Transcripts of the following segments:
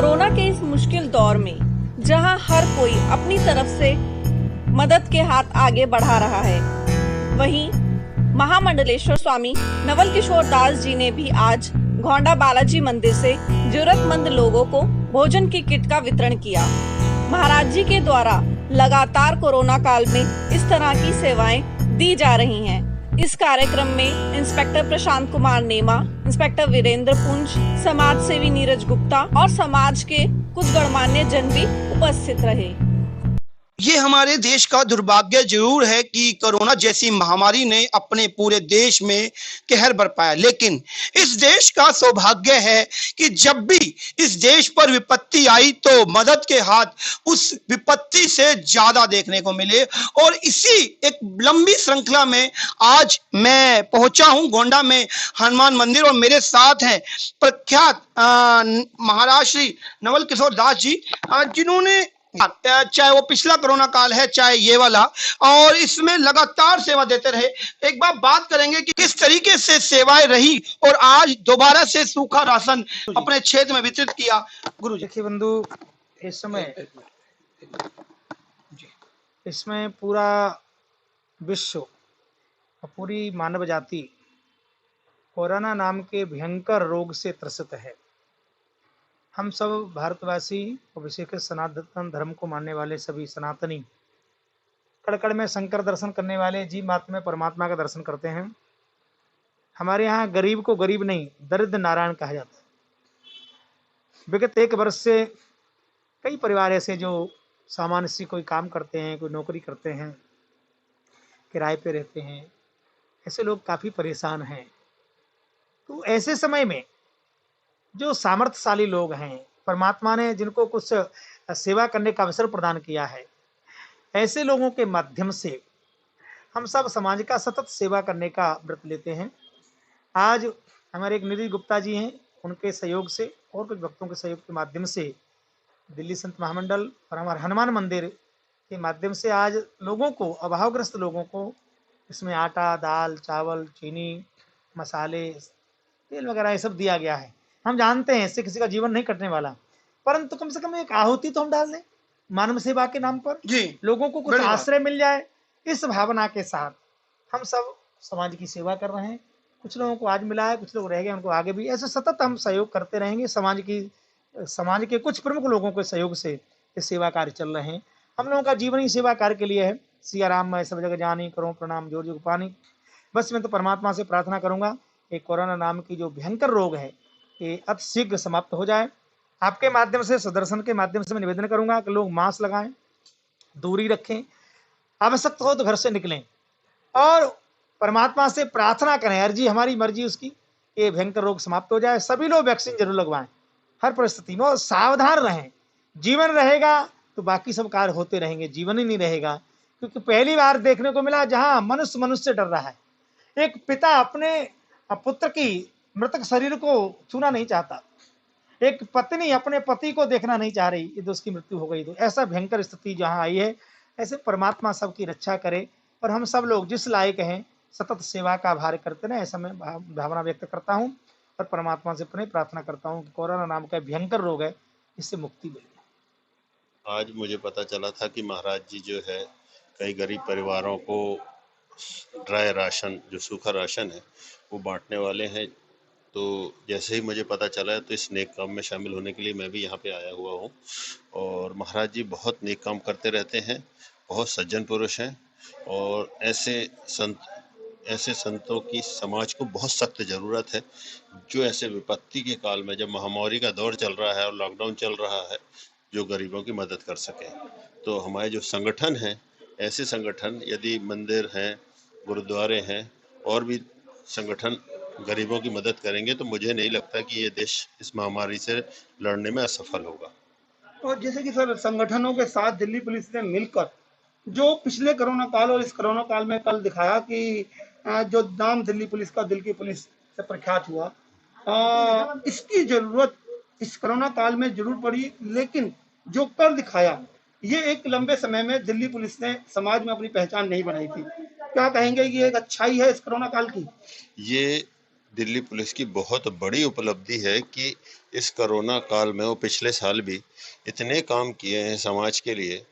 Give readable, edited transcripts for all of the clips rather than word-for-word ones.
Corona के इस मुश्किल दौर में जहां हर कोई अपनी तरफ से मदद के हाथ आगे बढ़ा रहा है, वहीं महामंडलेश्वर स्वामी नवल किशोर दास जी ने भी आज घोंडा बालाजी मंदिर से जरूरतमंद लोगों को भोजन की किट का वितरण किया। महाराज जी के द्वारा लगातार कोरोना काल में इस तरह की सेवाएं दी जा रही हैं। इस कार्यक्रम में इंस्पेक्टर प्रशांत कुमार नेमा, इंस्पेक्टर वीरेंद्र पुंज, समाज सेवी नीरज गुप्ता और समाज के कुछ गणमान्य जन भी उपस्थित रहे। ये हमारे देश का दुर्भाग्य जरूर है कि कोरोना जैसी महामारी ने अपने पूरे देश में कहर बरपाया, लेकिन इस देश का सौभाग्य है कि जब भी इस देश पर विपत्ति आई तो मदद के हाथ उस विपत्ति से ज्यादा देखने को मिले। और इसी एक लंबी श्रृंखला में आज मैं पहुंचा हूं गोंडा में हनुमान मंदिर, और मेरे साथ हैं प्रख्यात महाराज श्री नवल किशोर दास जी, जिन्होंने चाहे वो पिछला कोरोना काल है चाहे ये वाला, और इसमें लगातार सेवा देते रहे। एक बार बात करेंगे कि किस तरीके से सेवाएं रही और आज दोबारा से सूखा राशन अपने क्षेत्र में वितरित किया। गुरु जी देखिए बंधु, इस समय इसमें पूरा विश्व और पूरी मानव जाति कोरोना नाम के भयंकर रोग से त्रसित है। हम सब भारतवासी और विशेषकर सनातन धर्म को मानने वाले सभी सनातनी कड़ में शंकर दर्शन करने वाले जीव मात्मा में परमात्मा का दर्शन करते हैं। हमारे यहाँ गरीब को गरीब नहीं, दरिद्र नारायण कहा जाता है। विगत 1 वर्ष से कई परिवार ऐसे जो सामान्य से कोई काम करते हैं, कोई नौकरी करते हैं, किराए पे रहते हैं, ऐसे लोग काफ़ी परेशान हैं। तो ऐसे समय में जो सामर्थ्यशाली लोग हैं, परमात्मा ने जिनको कुछ सेवा करने का अवसर प्रदान किया है, ऐसे लोगों के माध्यम से हम सब समाज का सतत सेवा करने का व्रत लेते हैं। आज हमारे एक नीरज गुप्ता जी हैं, उनके सहयोग से और कुछ भक्तों के सहयोग के माध्यम से दिल्ली संत महामंडल और हमारे हनुमान मंदिर के माध्यम से आज लोगों को, अभावग्रस्त लोगों को, इसमें आटा, दाल, चावल, चीनी, मसाले, तेल वगैरह ये सब दिया गया है। हम जानते हैं इससे किसी का जीवन नहीं कटने वाला, परंतु कम से कम एक आहुति तो हम डाल दें मानव सेवा के नाम पर जी, लोगों को कुछ आश्रय मिल जाए। इस भावना के साथ हम सब समाज की सेवा कर रहे हैं। कुछ लोगों को आज मिला है, कुछ लोग रह गए, उनको आगे भी ऐसे सतत हम सहयोग करते रहेंगे। समाज के कुछ प्रमुख लोगों के सहयोग से ये सेवा कार्य चल रहे हैं। हम लोगों का जीवन ही सेवा कार्य के लिए है। सिया राम मैं सब जगह जानी, करो प्रणाम जोर जुग पानी। बस मैं तो परमात्मा से प्रार्थना करूंगा कि कोरोना नाम की जो भयंकर रोग है ये अति शीघ्र समाप्त हो जाए। आपके माध्यम से, सुदर्शन के माध्यम से मैं निवेदन करूंगा कि लोग मास्क लगाएं, दूरी रखें, आवश्यक हो तो घर से निकलें और परमात्मा से प्रार्थना करें, अर्जी हमारी मर्जी उसकी, ये भयंकर रोग समाप्त हो जाए। सभी लोग वैक्सीन जरूर लगवाएं हर परिस्थिति में, और सावधान रहें। जीवन रहेगा तो बाकी सब कार्य होते रहेंगे, जीवन ही नहीं रहेगा। क्योंकि पहली बार देखने को मिला जहां मनुष्य से डर रहा है। एक पिता अपने पुत्र की मृतक शरीर को छूना नहीं चाहता, एक पत्नी अपने पति को देखना नहीं चाह रही, यदि उसकी मृत्यु हो गई तो। ऐसा भयंकर स्थिति जहां आई है, ऐसे परमात्मा सबकी रक्षा करे और हम सब लोग जिस लायक हैं सतत सेवा का आभार करते रहे, ऐसा मैं भावना व्यक्त करता हूं और परमात्मा से पुनः प्रार्थना करता हूं कि कोरोना नाम का भयंकर रोग है, इससे मुक्ति मिले। आज मुझे पता चला था कि महाराज जी जो है कई गरीब परिवारों को ड्राई राशन, जो सूखा राशन है, वो बांटने वाले हैं। तो जैसे ही मुझे पता चला तो इस नेक काम में शामिल होने के लिए मैं भी यहाँ पे आया हुआ हूँ। और महाराज जी बहुत नेक काम करते रहते हैं, बहुत सज्जन पुरुष हैं, और ऐसे संतों की समाज को बहुत सख्त ज़रूरत है, जो ऐसे विपत्ति के काल में, जब महामारी का दौर चल रहा है और लॉकडाउन चल रहा है, जो गरीबों की मदद कर सकें। तो हमारे जो संगठन हैं, ऐसे संगठन, यदि मंदिर हैं, गुरुद्वारे हैं, और भी संगठन गरीबों की मदद करेंगे तो मुझे नहीं लगता कि ये देश इस महामारी से लड़ने में असफल होगा। और जैसे कि सर, संगठनों के साथ दिल्ली पुलिस ने मिलकर जो पिछले कोरोना काल और इस कोरोना काल में कल दिखाया कि जो नाम दिल्ली पुलिस का दिल की पुलिस से प्रख्यात हुआ, इसकी जरूरत इस कोरोना काल में जरूर पड़ी। लेकिन जो कर दिखाया, ये एक लंबे समय में दिल्ली पुलिस ने समाज में अपनी पहचान नहीं बनाई थी। क्या कहेंगे कि एक अच्छाई है इस कोरोना काल की? ये दिल्ली पुलिस की बहुत बड़ी उपलब्धि है कि इस कोरोना काल में वो पिछले साल भी इतने काम किए हैं समाज के लिए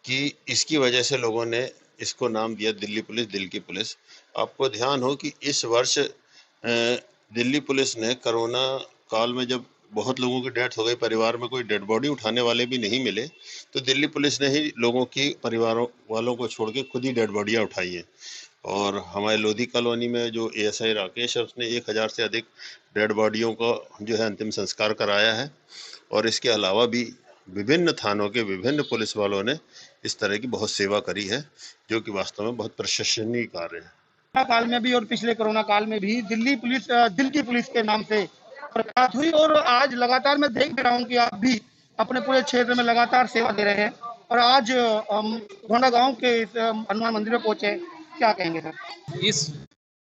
कि इसकी वजह से लोगों ने इसको नाम दिया दिल्ली पुलिस, दिल की पुलिस। आपको ध्यान हो कि इस वर्ष दिल्ली पुलिस ने कोरोना काल में जब बहुत लोगों की डेथ हो गई, परिवार में कोई डेड बॉडी उठाने वाले भी नहीं मिले, तो दिल्ली पुलिस ने ही लोगों की परिवारों वालों को छोड़ के खुद ही डेड बॉडियाँ उठाई हैं। और हमारे लोधी कॉलोनी में जो एएसआई राकेश है, उसने 1000 से अधिक डेड बॉडियों का जो है अंतिम संस्कार कराया है। और इसके अलावा भी विभिन्न थानों के विभिन्न पुलिस वालों ने इस तरह की बहुत सेवा करी है, जो कि वास्तव में बहुत प्रशंसनीय कार्य है। कोरोना काल में भी और पिछले कोरोना काल में भी दिल्ली पुलिस दिल की पुलिस के नाम से प्रख्यात हुई, और आज लगातार मैं देख रहा हूँ कि आप भी अपने पूरे क्षेत्र में लगातार सेवा दे रहे हैं। और आज घोंडा गांव के इस हनुमान मंदिर में पहुंचे, क्या कहेंगे सर? इस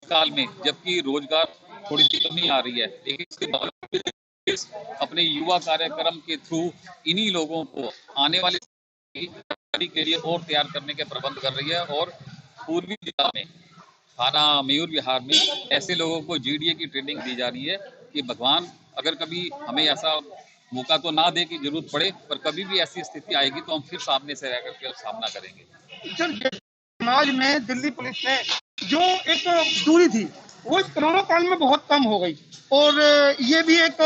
काल में जबकि रोजगार थोड़ी सी कमी आ रही है, लेकिन इसके बावजूद पुलिस अपने युवा कार्यक्रम के थ्रू इन्हीं लोगों को आने वाली के लिए और तैयार करने के प्रबंध कर रही है। और पूर्वी जिला में थाना मयूर विहार में ऐसे लोगों को जीडीए की ट्रेनिंग दी जा रही है कि भगवान अगर कभी हमें ऐसा मौका तो ना दे कि जरूरत पड़े, पर कभी भी ऐसी स्थिति आएगी तो हम फिर सामने से रह करके सामना करेंगे। समाज में दिल्ली पुलिस ने जो एक दूरी थी वो इस कोरोना काल में बहुत कम हो गई, और ये भी एक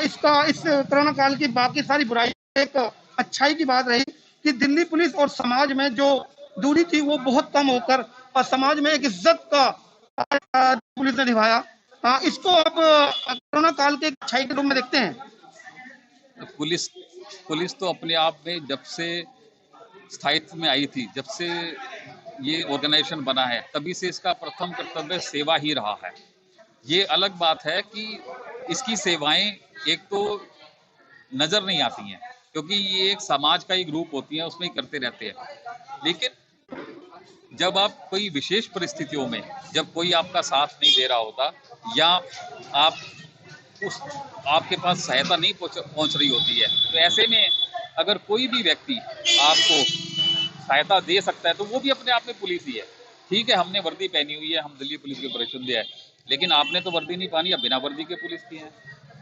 इस कोरोना काल की बाकी सारी बुराई एक अच्छाई की बात रही कि दिल्ली पुलिस और समाज में जो दूरी थी वो बहुत कम होकर और समाज में एक इज्जत का पुलिस ने निभाया। इसको अब कोरोना काल के अच्छाई के रूप में देखते हैं। पुलिस तो अपने आप में जब से स्थायित्व में आई थी, जब से ये ऑर्गेनाइजेशन बना है, तभी से इसका प्रथम कर्तव्य सेवा ही रहा है। ये अलग बात है कि इसकी सेवाएं एक तो नजर नहीं आती हैं, क्योंकि ये एक समाज का ही ग्रुप होती है, उसमें ही करते रहते हैं। लेकिन जब आप कोई विशेष परिस्थितियों में, जब कोई आपका साथ नहीं दे रहा होता या आपके पास सहायता नहीं पहुंच रही होती है, तो ऐसे में अगर कोई भी व्यक्ति आपको सहायता दे सकता है तो वो भी अपने आप में पुलिस ही है। ठीक है, हमने वर्दी पहनी हुई है, हम दिल्ली पुलिस के परिषद है, लेकिन आपने तो वर्दी नहीं पहनी, अब बिना वर्दी के पुलिस की है।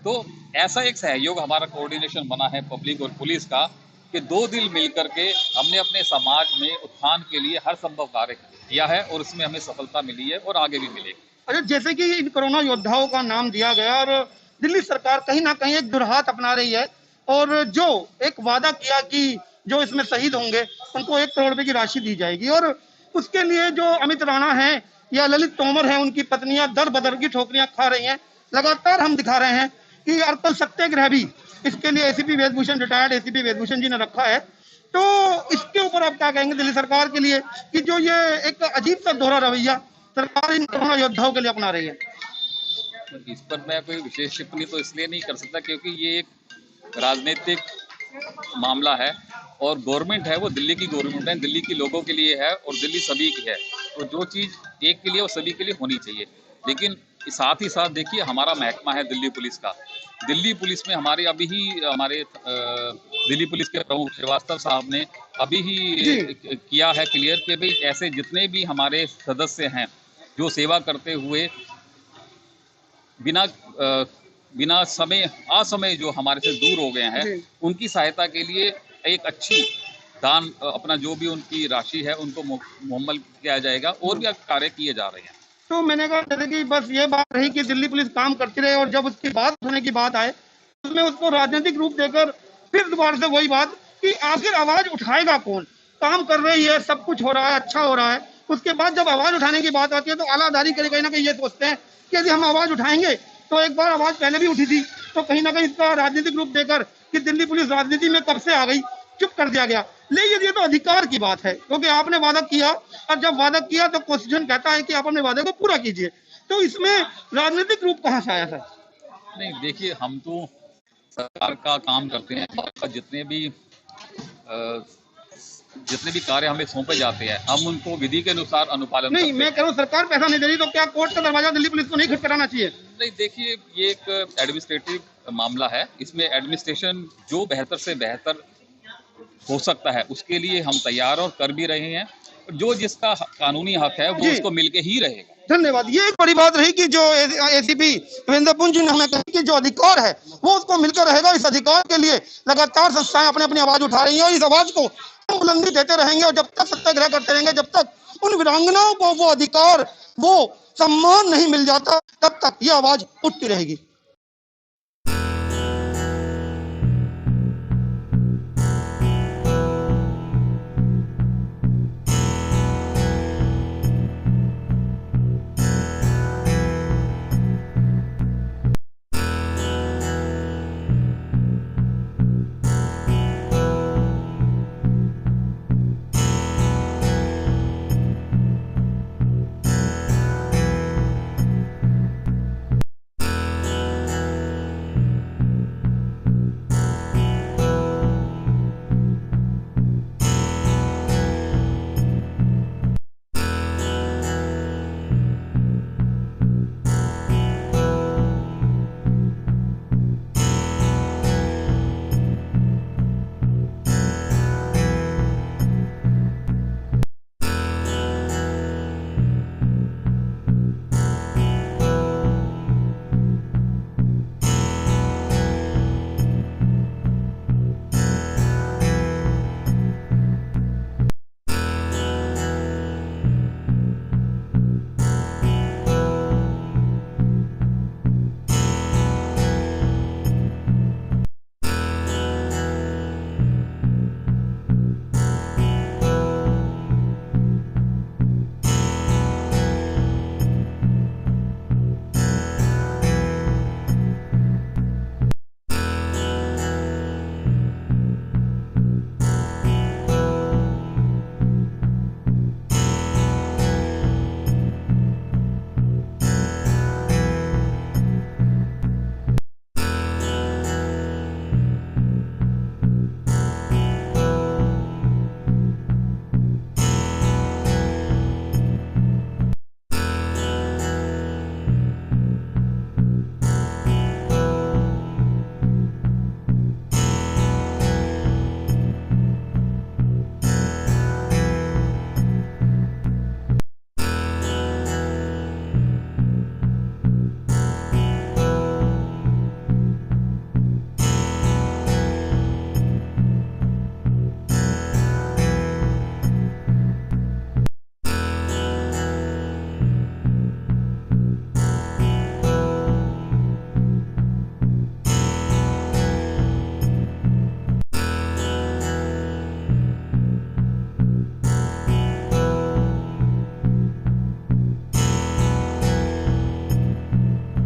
तो ऐसा एक सहयोग हमारा कोऑर्डिनेशन बना है पब्लिक और पुलिस का कि दो दिल मिल करके हमने अपने समाज में उत्थान के लिए हर संभव कार्य किया है और उसमें हमें सफलता मिली है और आगे भी मिलेगी। अच्छा, जैसे कि इन कोरोना योद्धाओं का नाम दिया गया और दिल्ली सरकार कहीं ना कहीं एक दुर्हात अपना रही है, और जो एक वादा किया कि जो इसमें शहीद होंगे उनको 1 करोड़ रुपए की राशि दी जाएगी, और उसके लिए जो अमित राणा है या ललित तोमर है, उनकी पत्नियां दर बदर की ठोकरियां खा रही हैं। लगातार हम दिखा रहे हैं कि अटल सत्याग्रह भी इसके लिए एसीपी वेदभूषण, रिटायर्ड एसीपी वेदभूषण जी ने रखा है। तो इसके ऊपर आप क्या कहेंगे दिल्ली सरकार के लिए कि जो ये एक अजीब सा दोहरा रवैया सरकार इन कोरोना योद्धाओं के लिए अपना रही है? इस पर मैं कोई विशेष टिप्पणी तो इसलिए नहीं कर सकता क्योंकि ये एक राजनीतिक मामला है और गवर्नमेंट है वो दिल्ली की गवर्नमेंट है, दिल्ली के लोगों के लिए है और दिल्ली सभी की है, और जो चीज़ एक के लिए वो सभी के लिए होनी चाहिए। लेकिन साथ ही साथ देखिए, हमारा महकमा है दिल्ली पुलिस का। दिल्ली पुलिस में हमारे अभी ही दिल्ली पुलिस के प्रमुख श्रीवास्तव साहब ने अभी ही किया है क्लियर कि भाई ऐसे जितने भी हमारे सदस्य हैं जो सेवा करते हुए बिना असमय जो हमारे से दूर हो गए हैं, उनकी सहायता के लिए एक अच्छी दान अपना जो भी उनकी राशि है उनको मुहम्मल किया जाएगा और भी कार्य किए जा रहे हैं। तो मैंने कहा जैसे कि बस ये बात रही कि दिल्ली पुलिस काम करती रहे, और जब उसकी बात होने की बात आए उसमें उसको राजनीतिक रूप देकर फिर दोबारा से वही बात कि आखिर आवाज उठाएगा कौन? काम कर रही है, सब कुछ हो रहा है, अच्छा हो रहा है, उसके बाद जब आवाज उठाने की बात आती है तो आलाधारी कहीं ना कहीं ये सोचते हैं कि यदि हम आवाज उठाएंगे तो एक बार आवाज पहले भी उठी थी, तो कहीं ना कहीं इसका राजनीतिक रूप देकर कि दिल्ली पुलिस राजनीति में कब से आ गई, चुप कर दिया गया। लेकिन ये तो अधिकार की बात है, क्योंकि आपने वादा किया और जब वादा किया तो कॉन्स्टिट्यूशन कहता है कि आप अपने वादे को पूरा कीजिए। तो इसमें राजनीतिक रूप कहाँ से आया सर? नहीं, देखिए, हम तो सरकार का काम करते हैं, जितने भी कार्य हमें सौंपे जाते हैं हम उनको विधि के अनुसार अनुपालन नहीं, मैं कह रहा हूँ सरकार पैसा नहीं दे रही तो क्या कोर्ट का दरवाजा दिल्ली पुलिस को नहीं खटखटाना चाहिए? नहीं, देखिए, ये एक एडमिनिस्ट्रेटिव मामला है, इसमें एडमिनिस्ट्रेशन जो बेहतर से बेहतर हो सकता है उसके लिए हम तैयार और कर भी रहे हैं। जो जिसका कानूनी हक है वो उसको मिलके ही रहेगा। धन्यवाद। ये एक बड़ी बात रही कि जो एसीपी देवेंद्र पुंज जी ने हमें कहा कि जो अधिकार है वो उसको मिलकर रहेगा। इस अधिकार के लिए लगातार संस्थाएं अपनी अपनी आवाज उठा रही हैं और इस आवाज को बुलंदी देते रहेंगे और जब तक सत्याग्रह करते रहेंगे, जब तक उन वीरांगनाओं को वो अधिकार, वो सम्मान नहीं मिल जाता, तब तक ये आवाज उठती रहेगी।